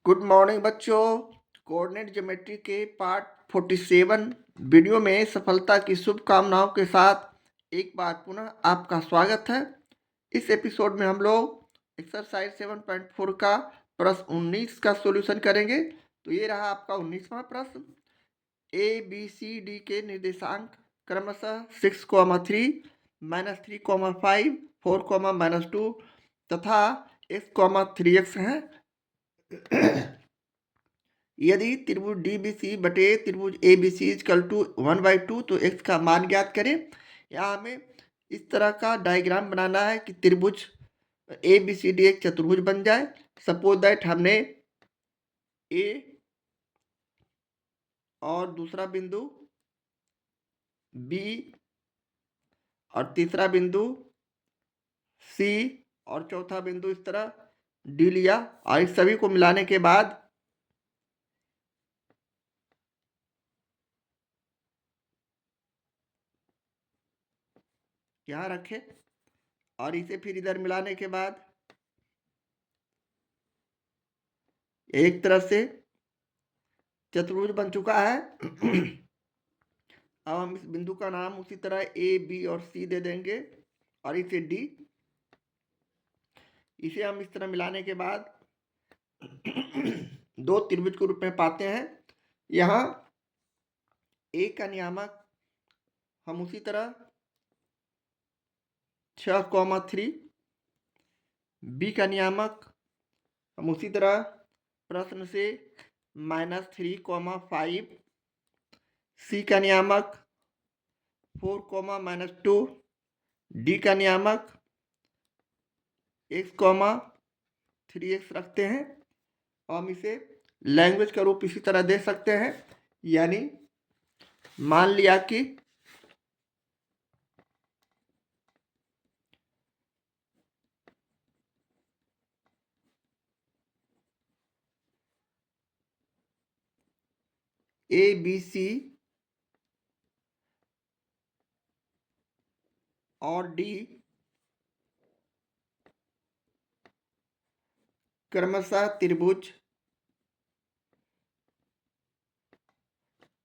Good morning बच्चों। Coordinate geometry के part 47 video में सफलता की शुभकामनाओं के साथ एक बार पुनः आपका स्वागत है। इस एपिसोड में हम लोग एक्सरसाइज 7.4 का प्रश्न 19 का सॉल्यूशन करेंगे। तो ये रहा आपका 19वां प्रश्न। ए बी सी डी के निर्देशांक क्रमशः 6,3 -3,5 4,-2 तथा x,3x हैं। यदि त्रिभुज DBC बटे त्रिभुज ABC इक्वल टू 1/2 तो x का मान ज्ञात करें। यहाँ हमें इस तरह का डायग्राम बनाना है कि त्रिभुज ABCD एक चतुर्भुज बन जाए। सपोज दैट हमने A और दूसरा बिंदु B और तीसरा बिंदु C और चौथा बिंदु इस तरह D लिया और इस सभी को मिलाने के बाद यहाँ रखें और इसे फिर इधर मिलाने के बाद एक तरह से चतुर्भुज बन चुका है। अब हम इस बिंदु का नाम उसी तरह A, B और C दे देंगे और इसे D। इसे हम इस तरह मिलाने के बाद दो त्रिभुज के रूप में पाते हैं। यहाँ A का नियामक हम उसी तरह 6,3, B का नियामक हम उसी तरह प्रश्न से -3,5, C का नियामक 4,-2, D का नियामक x,3x रखते हैं और हम इसे लैंग्वेज का रूप इसी तरह दे सकते हैं। यानी मान लिया कि ABC और D क्रमशः त्रिभुज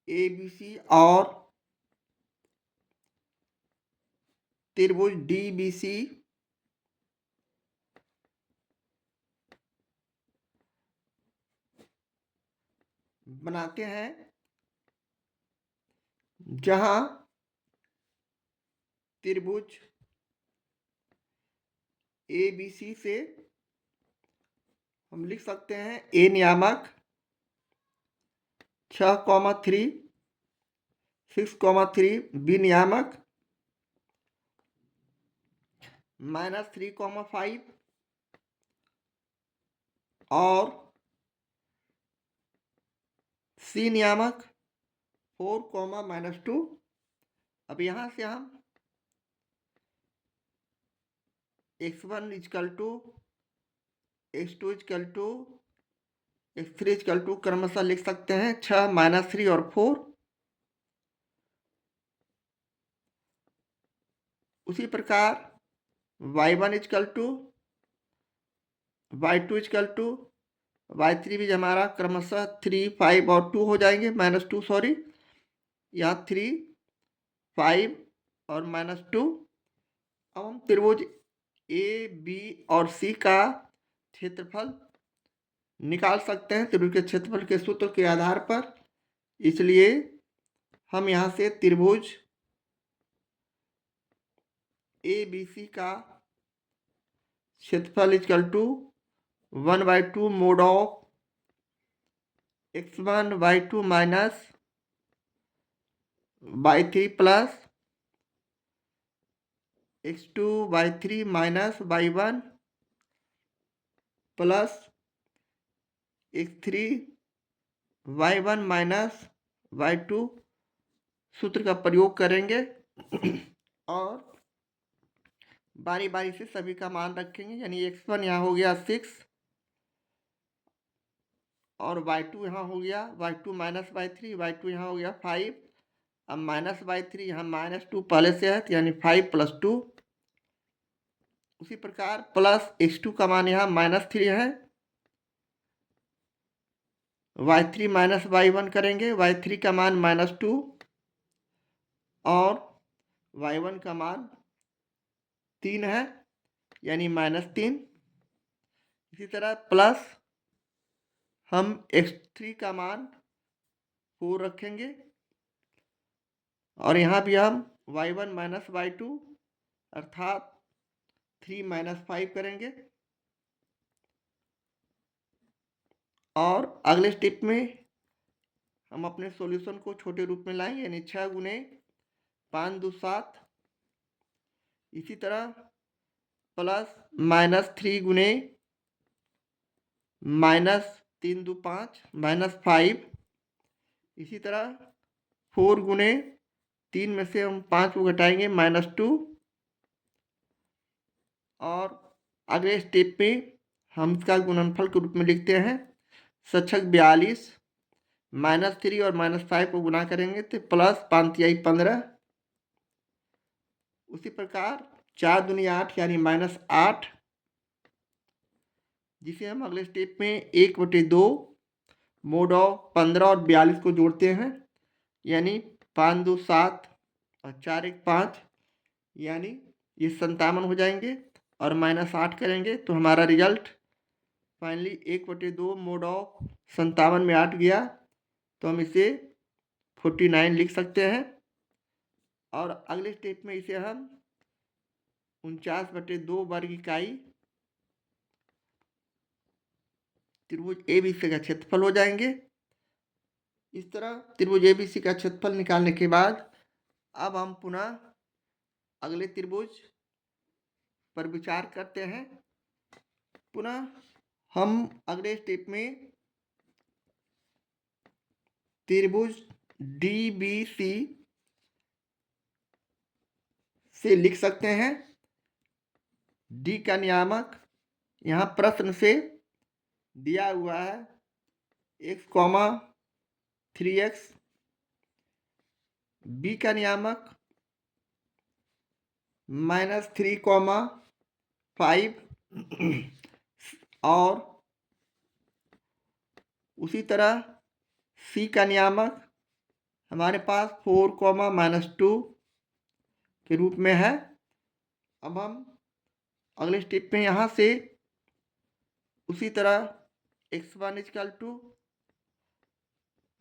ABC और त्रिभुज DBC बनाते हैं, जहां त्रिभुज ABC से हम लिख सकते हैं A नियामक 6,3, 6,3, B नियामक -3,5 और C नियामक 4,-2। अब यहाँ से हम x1 equal to x2 equal to x3 equal to क्रमशः लिख सकते हैं 6, -3 और 4। उसी प्रकार y1 equal to y2 equal to y3 भी हमारा क्रमशः 3, 5 और 2 हो जाएंगे, -2 सॉरी, यहाँ 3, 5 और -2। अब हम त्रिभुज A, B और C का क्षेत्रफल निकाल सकते हैं त्रिभुज के क्षेत्रफल के सूत्र के आधार पर। इसलिए हम यहाँ से त्रिभुज ABC का क्षेत्रफल equal to 1/2 mod of x1/2 minus y3 plus x2/3 minus y1 plus x3 y1 minus y2 सूत्र का प्रयोग करेंगे और बारी बारी से सभी का मान रखेंगे। यानी x1 यहाँ हो गया 6 और y2 यहाँ हो गया y2 माइनस y3, y2 यहाँ हो गया 5। अब -y3 यहाँ -2 पहले से है, तो यानी 5 + 2। उसी प्रकार प्लस x2 का मान यहाँ -3 है y3 माइनस y1 करेंगे। y3 का मान -2 और y1 का मान 3 है, यानी -3। इसी तरह प्लस हम x3 का मान 4 रखेंगे और यहाँ भी हम y1 माइनस y2 अर्थात 3 माइनस 5 करेंगे। और अगले स्टेप में हम अपने सॉल्यूशन को छोटे रूप में लाएंगे, यानी 6 गुने 5 2 7। इसी तरह प्लस -3 गुने -3 2 5 -5। इसी तरह 4 गुने 3 में से हम 5 को घटाएंगे -2। और अगले स्टेप में हम इसका गुणनफल के रूप में लिखते हैं। सक्षक 42 -3 और -5 को गुना करेंगे तो प्लस 5 तिहाई 15। उसी प्रकार 4 दूनी 8 यानी -8, जिसे हम अगले स्टेप में 1/2 मोड ऑफ 15 और 42 को जोड़ते हैं, यानी 5 2 7 और 4 1 5, यानी ये 57 हो जाएंगे। और -8 करेंगे तो हमारा रिजल्ट फाइनली 1/2 मोड ऑफ 57 में 8 गया, तो हम इसे 49 लिख सकते हैं। और अगले स्टेप में इसे हम 49/2 वर्ग इकाई त्रिभुज ABC का क्षेत्रफल हो जाएंगे। इस तरह त्रिभुज ABC का क्षेत्रफल निकालने के बाद अब हम पुनः अगले त्रिभुज पर विचार करते हैं। पुनः हम अगले स्टेप में त्रिभुज DBC से लिख सकते हैं। D का नियामक यहाँ प्रश्न से दिया हुआ है x, 3x। B का नियामक -3, 5 और उसी तरह C का नियामक हमारे पास 4, -2 के रूप में है। अब हम अगले स्टेप में यहाँ से उसी तरह x1 =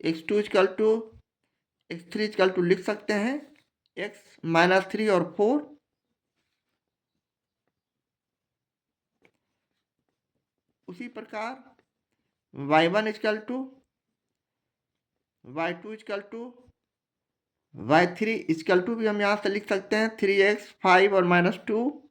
x2 = x3 = लिख सकते हैं। x -3 और 4। उसी प्रकार y1 = y2 = y3 = भी हम यहाँ से लिख सकते हैं 3x, 5 और -2।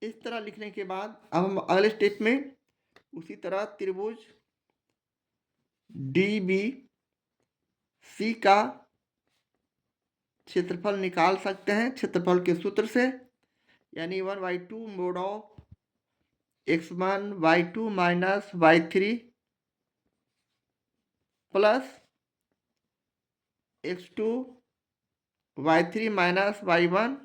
इस तरह लिखने के बाद अब हम अगले स्टेप में उसी तरह त्रिभुज DBC का क्षेत्रफल निकाल सकते हैं क्षेत्रफल के सूत्र से, यानी 1/2 mod of x1 y2 minus y3 plus x2 y3 minus y1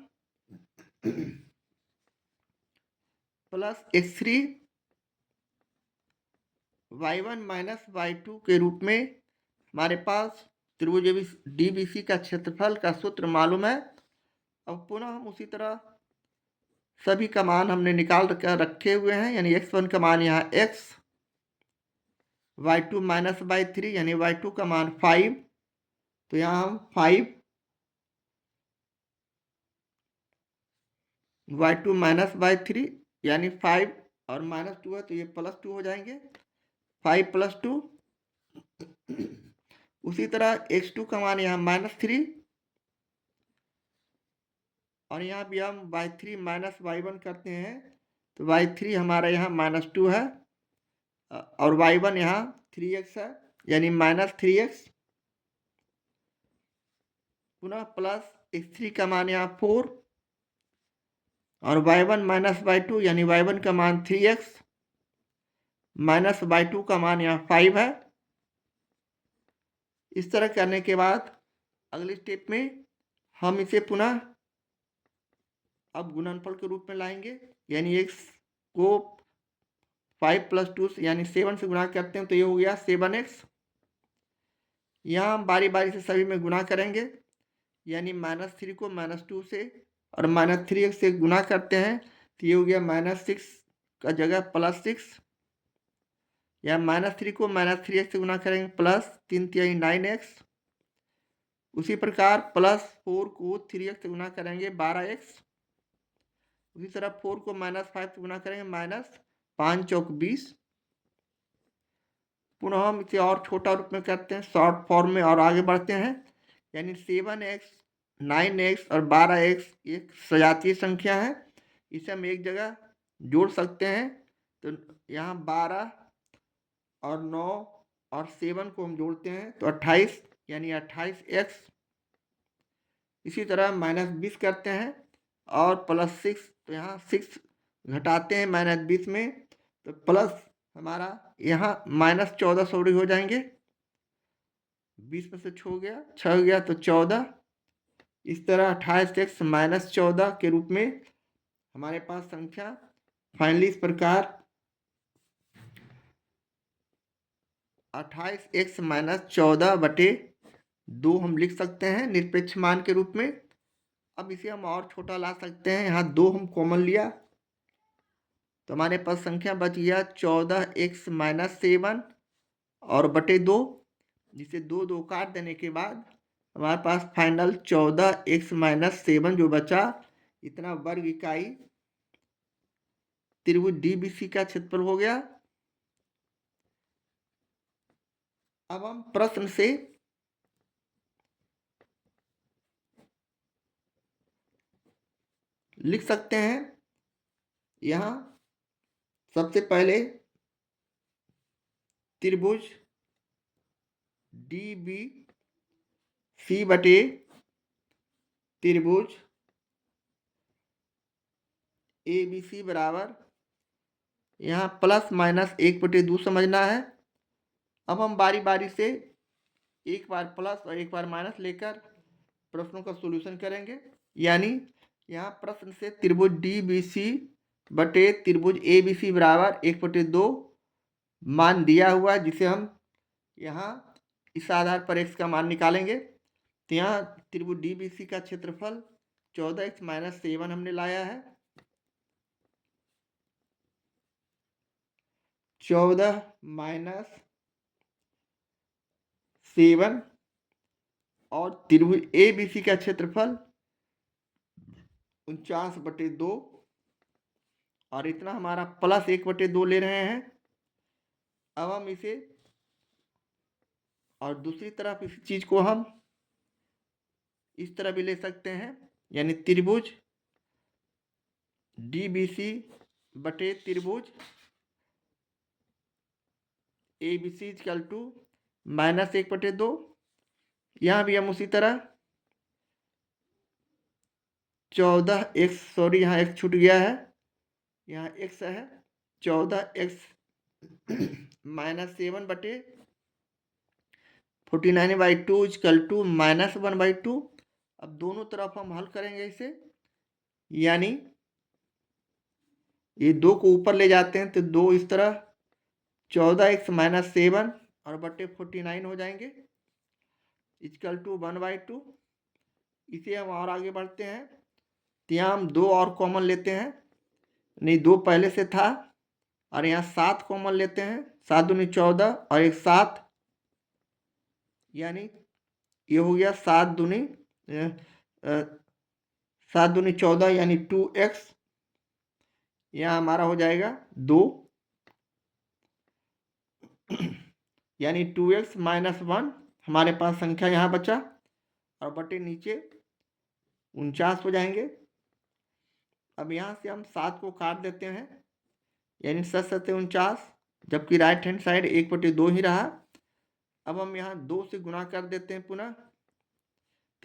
plus x3 y1 minus y2 के रूप में हमारे पास त्रिभुज DBC का क्षेत्रफल का सूत्र मालूम है। अब पुनः हम उसी तरह सभी का मान हमने निकाल रखे हुए हैं, यानी x1 का मान यहाँ x, y2 माइनस y3 यानी y2 का मान 5, तो यहाँ हम 5 y2 माइनस y3 यानी 5 और -2 है तो ये +2 हो जाएंगे, 5 + 2। उसी तरह x2 का मान यहाँ -3 और यहाँ भी हम y3 माइनस y1 करते हैं तो y3 हमारा यहाँ -2 है और y1 यहाँ 3x है, यानी -3x। पुनः प्लस x3 का मान यहाँ 4 और y1 माइनस y2 यानी y1 का मान 3x माइनस y2 का मान यहाँ 5 है। इस तरह करने के बाद अगले स्टेप में हम इसे पुनः अब गुणनफल के रूप में लाएंगे, यानी x को 5+2 से यानी 7 से गुणा करते हैं तो ये हो गया 7x। यहाँ हम बारी बारी से सभी में गुणा करेंगे, यानी -3 को -2 से और -3x से गुणा करते हैं तो ये हो गया -6 का जगह +6। या -3 को -3x से गुणा करेंगे प्लस 3×3 9x। उसी प्रकार +4 को 3x से गुणा करेंगे 12x। उसी तरह 4 को -5 से गुणा करेंगे -5 चौक 20। पुनः हम इसे और छोटा रूप में करते हैं शॉर्ट फॉर्म में और आगे बढ़ते हैं, यानी 7x 9x और 12x एक सजातीय संख्या है। इसे हम एक जगह जोड़ सकते हैं तो यहाँ 12 और 9 और 7 को हम जोड़ते हैं तो 28, यानी 28x। इसी तरह -20 करते हैं और +6, तो यहाँ 6 घटाते हैं -20 में तो प्लस हमारा यहाँ -14 सॉरी हो जाएंगे। 20 में से 6 गया तो 14। इस तरह 28x -14 के रूप में हमारे पास संख्या फाइनली इस प्रकार 28x -14/2 हम लिख सकते हैं निरपेक्ष मान के रूप में। अब इसे हम और छोटा ला सकते हैं, यहाँ 2 हम कॉमन लिया तो हमारे पास संख्या बच गया 14x -7 और बटे 2, जिसे 2 काट देने के बाद हमारे पास फाइनल 14x -7 जो बचा, इतना वर्ग इकाई त्रिभुज DBC का क्षेत्रफल हो गया। अब हम प्रश्न से लिख सकते हैं, यहाँ सबसे पहले त्रिभुज DBC बटे त्रिभुज ABC बराबर, यहाँ +-1/2 समझना है। अब हम बारी बारी से एक बार प्लस और एक बार माइनस लेकर प्रश्नों का सॉल्यूशन करेंगे, यानी यहाँ प्रश्न से त्रिभुज DBC बटे त्रिभुज ABC बराबर 1/2 मान दिया हुआ है, जिसे हम यहाँ इस आधार पर x का मान निकालेंगे। तो यहाँ त्रिभुज DBC का क्षेत्रफल 14x -7 हमने लाया है। 14 -7 और त्रिभुज ABC का क्षेत्रफल 49/2 और इतना हमारा +1/2 ले रहे हैं। अब हम इसे और दूसरी तरफ इस चीज को हम इस तरह भी ले सकते हैं, यानी त्रिभुज DBC बटे त्रिभुज ABC = -1/2। यहाँ भी हम उसी तरह 14x, सॉरी यहाँ x छूट गया है, यहाँ x है 14x -7 बटे 49/2 = -1/2। अब दोनों तरफ हम हल करेंगे इसे, यानी ये 2 को ऊपर ले जाते हैं तो 2 इस तरह 14x -7 और बटे 49 हो जाएंगे = 1/2। इसे हम और आगे बढ़ते हैं तो यहाँ हम 2 और कॉमन लेते हैं, नहीं 2 पहले से था, और यहाँ 7 कॉमन लेते हैं, 7 दूनी 14 और एक 7, यानी ये हो गया 7 दूनी 14 यानी 2x। यहाँ हमारा हो जाएगा 2, यानी 2x -1 हमारे पास संख्या यहाँ बचा, और बटे नीचे 49 हो जाएंगे। अब यहाँ से हम 7 को काट देते हैं, यानी 7 7 49, जबकि राइट हैंड साइड 1/2 ही रहा। अब हम यहाँ 2 से गुणा कर देते हैं पुनः, तो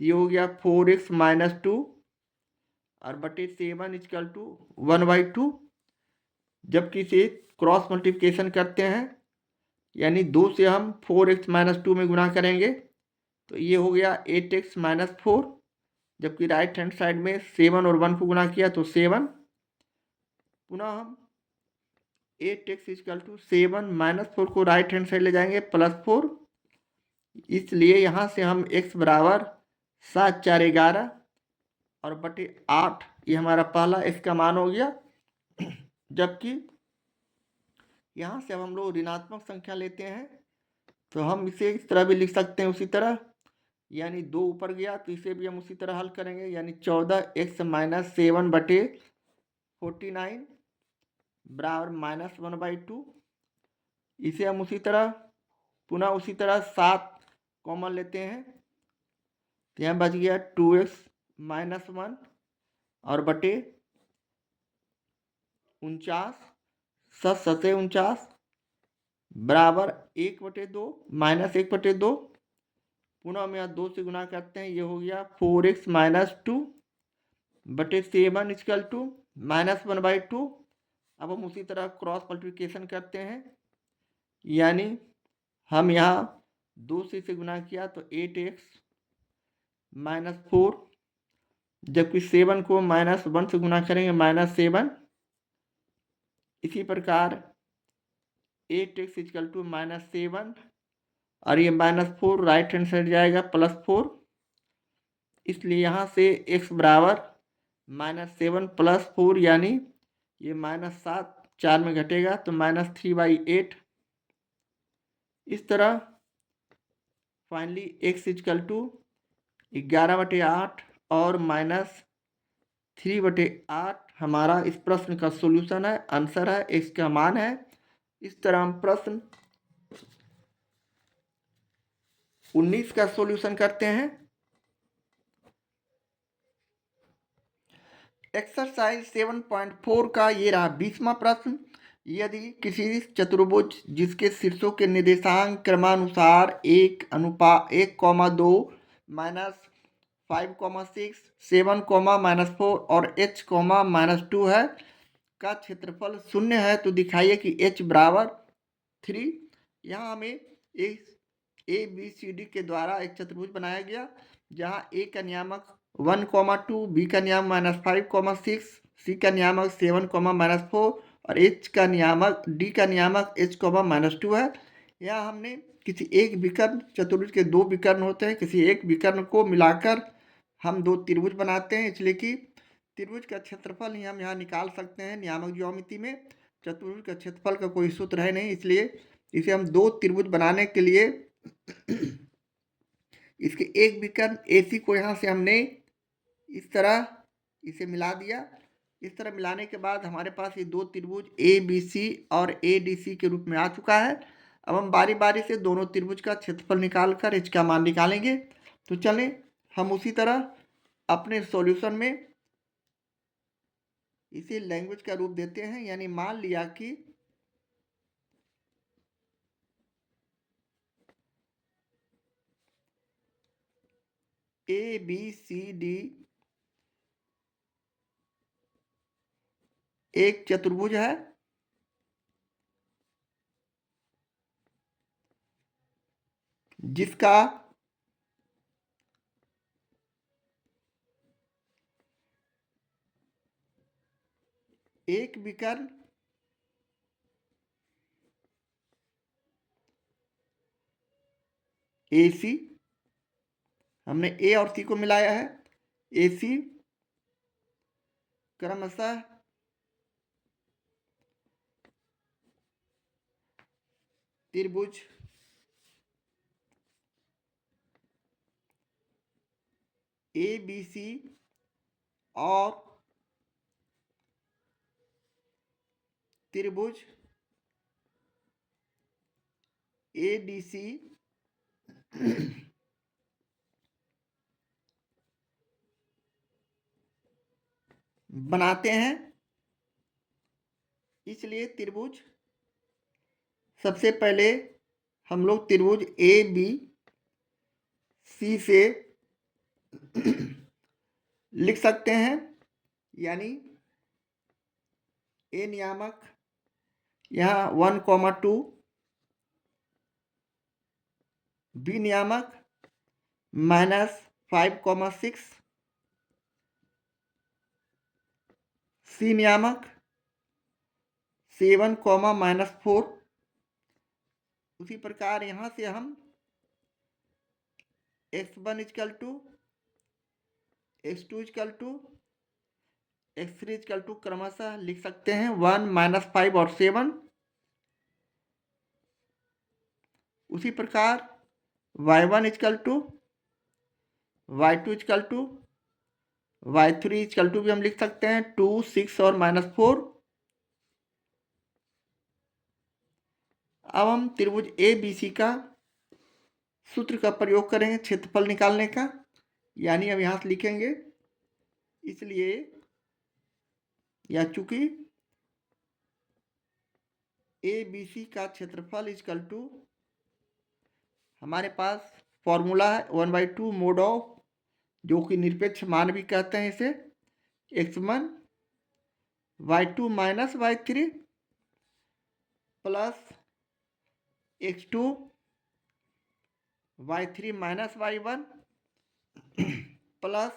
ये हो गया 4x -2 और बटे 7 = 1/2। जबकि इसे क्रॉस मल्टीप्लिकेशन करते हैं, यानी 2 से हम 4x -2 में गुणा करेंगे तो ये हो गया 8x -4, जबकि राइट हैंड साइड में 7 और 1 को गुणा किया तो 7। पुनः हम 8x इक्वल टू 7 -4 को राइट हैंड साइड ले जाएंगे +4, इसलिए यहाँ से हम x बराबर 7 4 11 और बटे 8, ये हमारा पहला x का मान हो गया। जबकि यहाँ से अब हम लोग ऋणात्मक संख्या लेते हैं तो हम इसे इस तरह भी लिख सकते हैं उसी तरह, यानी 2 ऊपर गया तो इसे भी हम उसी तरह हल करेंगे, यानी 14x - 7 बटे 49 बराबर -1/2। इसे हम उसी तरह पुनः उसी तरह 7 कॉमन लेते हैं तो यहाँ बच गया 2x - 1 और बटे 49, 7 × 7 = 49 बराबर 1/2 -1/2। पुनः हम यहाँ 2 से गुना करते हैं, ये हो गया 4x - 2 बटे 7 इक्वल टू -1/2। अब हम उसी तरह क्रॉस मल्टीप्लिकेशन करते हैं, यानी हम यहाँ 2 से गुना किया तो 8x - 4, जबकि 7 को -1 से गुना करेंगे -7। इसी प्रकार 8x इक्वल टू -7 और ये -4 राइट हैंड साइड जाएगा +4, इसलिए यहाँ से x बराबर -7 + 4, यानी ये -7 4 में घटेगा तो -3/8। इस तरह फाइनली x इक्वल टू 11/8 और -3/8 हमारा इस प्रश्न का सॉल्यूशन है, आंसर है, x का मान है। इस तरह हम प्रश्न 19 का सॉल्यूशन करते हैं। एक्सरसाइज 7.4 का ये रहा 20वां प्रश्न। यदि किसी चतुर्भुज जिसके शीर्षों के निर्देशांक क्रमानुसार 1:1,2 -5,6 7, -4 और h, -2 है का क्षेत्रफल 0 है तो दिखाइए कि h बराबर 3। यहाँ हमें ए बी सी डी के द्वारा एक चतुर्भुज बनाया गया जहाँ a का नियामक 1,2, b का नियामक -5,6, c का नियामक 7, -4 और h का नियामक d का नियामक h, -2 है। यहाँ हमने किसी एक विकर्ण चतुर्भुज के 2 विकर्ण होते हैं, किसी एक विकर्ण को मिलाकर हम 2 त्रिभुज बनाते हैं, इसलिए कि त्रिभुज का क्षेत्रफल ही हम यहाँ निकाल सकते हैं नियामक ज्यामिति में। चतुर्भुज का क्षेत्रफल का कोई सूत्र है नहीं, इसलिए इसे हम 2 त्रिभुज बनाने के लिए इसके एक विकर्ण AC को यहाँ से हमने इस तरह इसे मिला दिया। इस तरह मिलाने के बाद हमारे पास ये 2 त्रिभुज ABC और ADC के रूप में आ चुका है। अब हम बारी बारी से दोनों त्रिभुज का क्षेत्रफल निकालकर h का मान निकालेंगे। तो चलें हम उसी तरह अपने सॉल्यूशन में इसे लैंग्वेज का रूप देते हैं, यानी मान लिया कि ABCD एक चतुर्भुज है जिसका एक विकर्ण AC, हमने A और C को मिलाया है, AC क्रमशः त्रिभुज ABC और त्रिभुज ADC बनाते हैं। इसलिए त्रिभुज सबसे पहले हम लोग त्रिभुज ABC से लिख सकते हैं, यानी A नियामक यहाँ 1,2, B नियामक -5,6, C नियामक 7 कॉमा -4। उसी प्रकार यहाँ से हम x1 equal to x2 equal to x3 equal to क्रमशः लिख सकते हैं 1 -5 और 7। उसी प्रकार y1 equal to y2 equal to y3 equal to भी हम लिख सकते हैं 2 6 और -4। अब हम त्रिभुज ABC का सूत्र का प्रयोग करेंगे क्षेत्रफल निकालने का, यानी अब यहाँ से लिखेंगे, इसलिए या चूंकि ABC का क्षेत्रफल इजकल टू हमारे पास फॉर्मूला है 1/2 मोड ऑफ, जो कि निरपेक्ष मान भी कहते हैं इसे, x1 y2 minus y3 plus x2 y3 minus y1 plus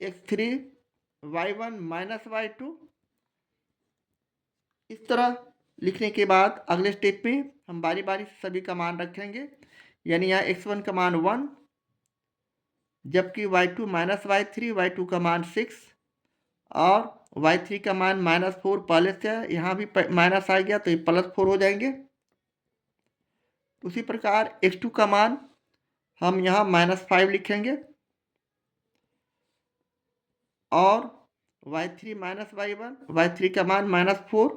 x3 y1 minus y2। इस तरह लिखने के बाद अगले स्टेप में हम बारी बारी से सभी का मान रखेंगे, यानी यहाँ x1 का मान 1, जबकि y2 माइनस y3, y2 का मान 6 और y3 का मान -4 पहले से है, यहाँ भी माइनस आ गया तो ये +4 हो जाएंगे। उसी प्रकार x2 का मान हम यहाँ -5 लिखेंगे और y3 माइनस y1, y3 का मान -4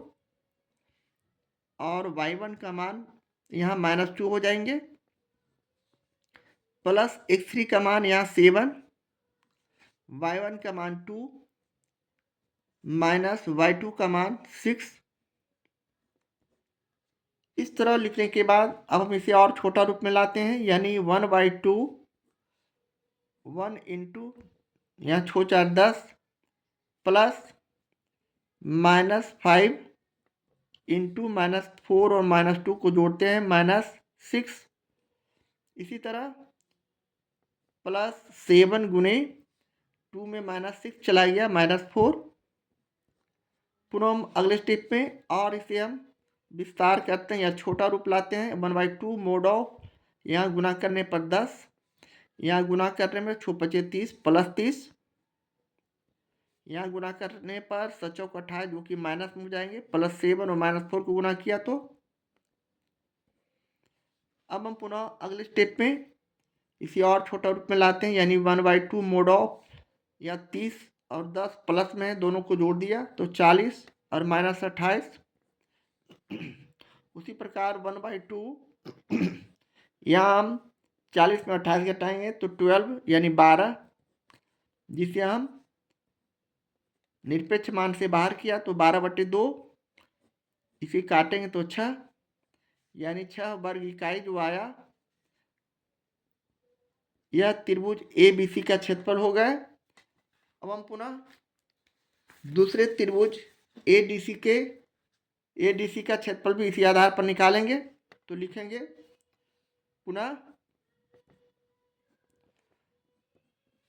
और y1 का मान यहाँ -2 हो जाएंगे, प्लस x3 का मान यहाँ 7, y1 का मान 2 माइनस y2 का मान 6। इस तरह लिखने के बाद अब हम इसे और छोटा रूप में लाते हैं, यानी 1/2 1 इंटू यहाँ 6 4 10 प्लस -5 इंटू -4 और -2 को जोड़ते हैं -6। इसी तरह प्लस 7 गुने 2 में -6 चला गया -4। पुनः हम अगले स्टेप में और इसे हम विस्तार करते हैं या छोटा रूप लाते हैं 1/2 मोड ऑफ, यहाँ गुना करने पर 10, यहाँ गुना करने में 6 5 30 प्लस 30, यहाँ गुना करने पर 7 चौक 28 जो कि माइनस में हो जाएंगे, प्लस 7 और -4 को गुना किया तो। अब हम पुनः अगले स्टेप में इसे और छोटा रूप में लाते हैं, यानी 1/2 मोड ऑफ, या 30 और 10 प्लस में दोनों को जोड़ दिया तो 40 और -28। उसी प्रकार 1/2 यहाँ हम 40 में 28 घटाएंगे तो 12 यानी 12, जिसे हम निरपेक्ष मान से बाहर किया तो 12/2, इसे काटेंगे तो 6, यानी 6 वर्ग इकाई जो आया, यह त्रिभुज ABC का क्षेत्रफल हो गया। अब हम पुनः दूसरे त्रिभुज ADC का क्षेत्रफल भी इसी आधार पर निकालेंगे, तो लिखेंगे पुनः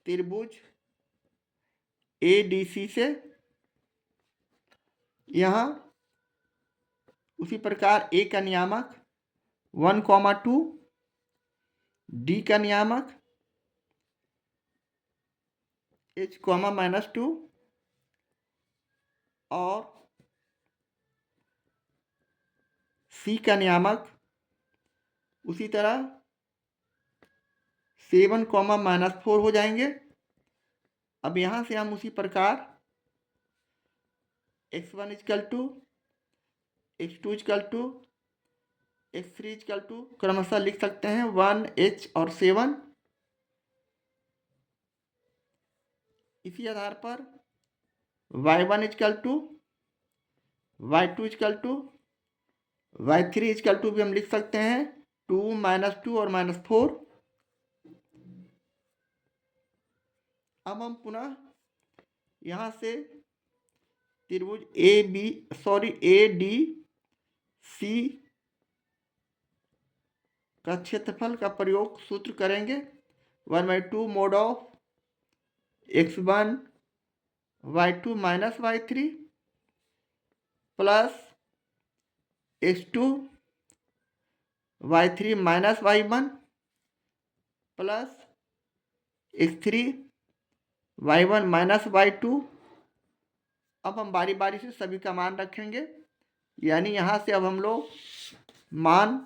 त्रिभुज ADC से यहाँ उसी प्रकार A का नियामक 1,2, D का नियामक H, -2 और C का नियामक उसी तरह 7, -4 हो जाएंगे। अब यहाँ से हम उसी प्रकार x1 equal to x2 equal to x3 equal to क्रमशः लिख सकते हैं 1 H और 7। इसी आधार पर y1 equal to y2 equal to y3 equal to भी हम लिख सकते हैं 2 -2 और -4। अब हम पुनः यहाँ से त्रिभुज ADC का क्षेत्रफल का प्रयोग सूत्र करेंगे 1/2 mod of x1 y2 minus y3 plus x2 y3 minus y1 plus x3 y1 minus y2। अब हम बारी बारी से सभी का मान रखेंगे, यानी यहाँ से अब हम लोग मान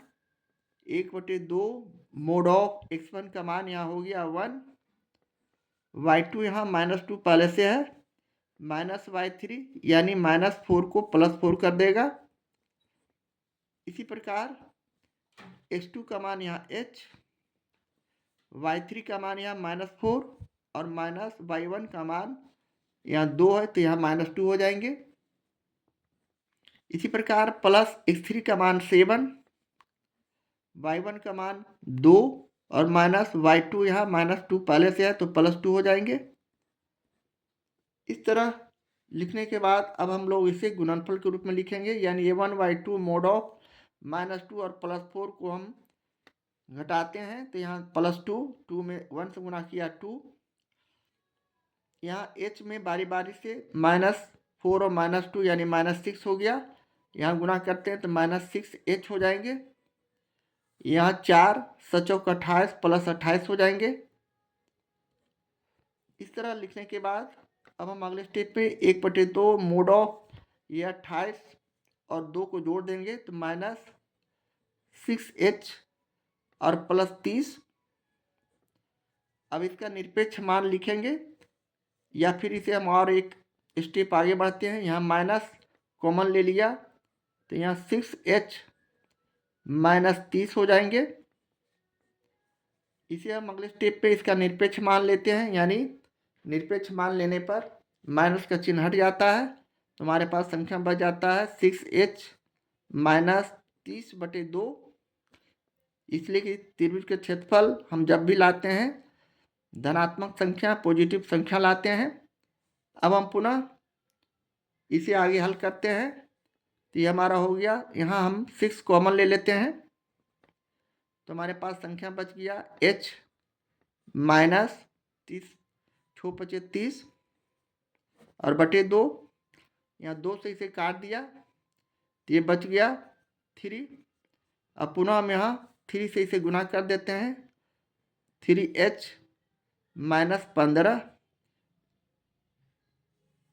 1/2 मोड ऑफ x1 का मान यहाँ हो गया 1, y2 यहाँ -2 पहले से है, माइनस y3 यानी -4 को +4 कर देगा। इसी प्रकार x2 का मान यहाँ h, y3 का मान यहाँ -4 और माइनस y1 का मान यहाँ 2 है तो यहाँ -2 हो जाएंगे। इसी प्रकार प्लस x3 का मान 7, y1 का मान 2 और माइनस y2 यहाँ -2 पहले से है तो +2 हो जाएंगे। इस तरह लिखने के बाद अब हम लोग इसे गुणनफल के रूप में लिखेंगे, यानी a1 y2 मोड ऑफ -2 और +4 को हम घटाते हैं तो यहाँ +2, 2 में 1 से गुणा किया 2, यहाँ h में बारी बारी से -4 और -2 यानी -6 हो गया, यहाँ गुणा करते हैं तो -6h हो जाएंगे। यहाँ 4 7 28 प्लस 28 हो जाएंगे। इस तरह लिखने के बाद अब हम अगले स्टेप पे 1/2 मोड ऑफ ये 28 और 2 को जोड़ देंगे तो -6h और +30। अब इसका निरपेक्ष मान लिखेंगे या फिर इसे हम और एक स्टेप आगे बढ़ते हैं। यहाँ माइनस कॉमन ले लिया तो यहाँ 6h -30 हो जाएंगे। इसे हम अगले स्टेप पे इसका निरपेक्ष मान लेते हैं, यानी निरपेक्ष मान लेने पर माइनस का चिन्ह हट जाता है तो हमारे पास संख्या बच जाता है 6h -30/2। इसलिए कि त्रिभुज के क्षेत्रफल हम जब भी लाते हैं धनात्मक संख्या पॉजिटिव संख्या लाते हैं। अब हम पुनः इसे आगे हल करते हैं तो ये हमारा हो गया, यहाँ हम 6 कॉमन ले लेते हैं तो हमारे पास संख्या बच गया h -30 6 × 30 और /2, यहाँ 2 से इसे काट दिया तो ये बच गया 3। अब पुनः हम यहाँ 3 से इसे गुना कर देते हैं, 3h -15।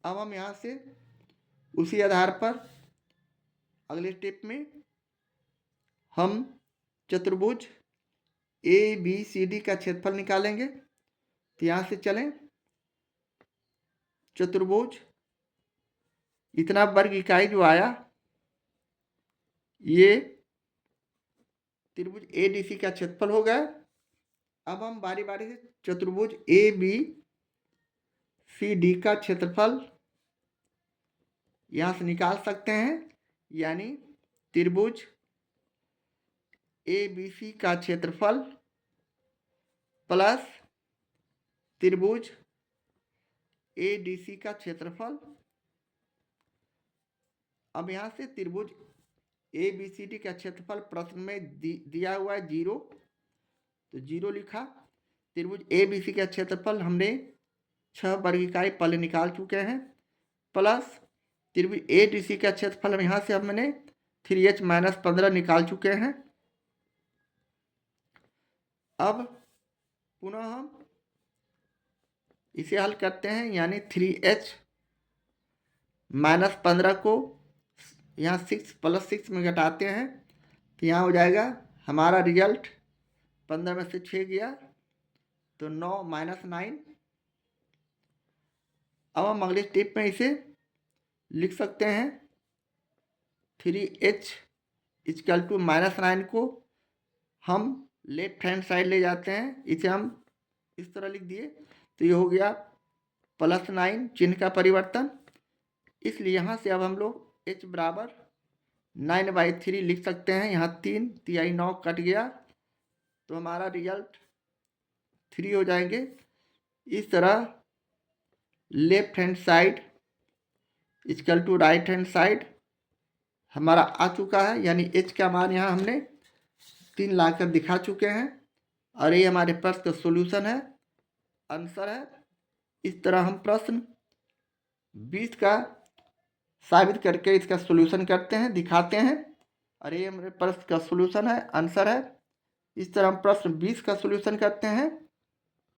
अब हम यहाँ से उसी आधार पर अगले स्टेप में हम चतुर्भुज ABCD का क्षेत्रफल निकालेंगे। तो यहाँ से चलें, चतुर्भुज इतना वर्ग इकाई जो आया ये त्रिभुज ADC का क्षेत्रफल हो गया। अब हम बारी बारी से चतुर्भुज ABCD का क्षेत्रफल यहाँ से निकाल सकते हैं, यानी त्रिभुज ABC का क्षेत्रफल प्लस त्रिभुज ADC का क्षेत्रफल। अब यहाँ से त्रिभुज ABCD का क्षेत्रफल प्रश्न में दिया हुआ है 0 तो 0 लिखा। त्रिभुज ABC का क्षेत्रफल हमने 6 वर्ग इकाई पहले निकाल चुके हैं, प्लस त्रिभुज ADC का क्षेत्रफल हम यहाँ से हमने 3h -15 निकाल चुके हैं। अब पुनः हम इसे हल करते हैं, यानी 3h -15 को यहाँ 6 + 6 में घटाते हैं तो यहाँ हो जाएगा हमारा रिजल्ट 15 में से 6 गया तो 9 -9। अब हम अगले स्टेप में इसे लिख सकते हैं, 3h = -9 को हम लेफ्ट हैंड साइड ले जाते हैं, इसे हम इस तरह लिख दिए तो ये हो गया +9 चिन्ह का परिवर्तन। इसलिए यहाँ से अब हम लोग h बराबर 9/3 लिख सकते हैं। यहाँ 3 × 9 कट गया तो हमारा रिजल्ट 3 हो जाएंगे। इस तरह left hand side = right hand side हमारा आ चुका है, यानी h का मान यहाँ हमने 3 लाकर दिखा चुके हैं और ये हमारे प्रश्न का सॉल्यूशन है, आंसर है। इस तरह हम प्रश्न 20 का साबित करके इसका सॉल्यूशन करते हैं, दिखाते हैं। और ये हमारे प्रश्न का सॉल्यूशन है, आंसर है। इस तरह हम प्रश्न 20 का सॉल्यूशन करते हैं।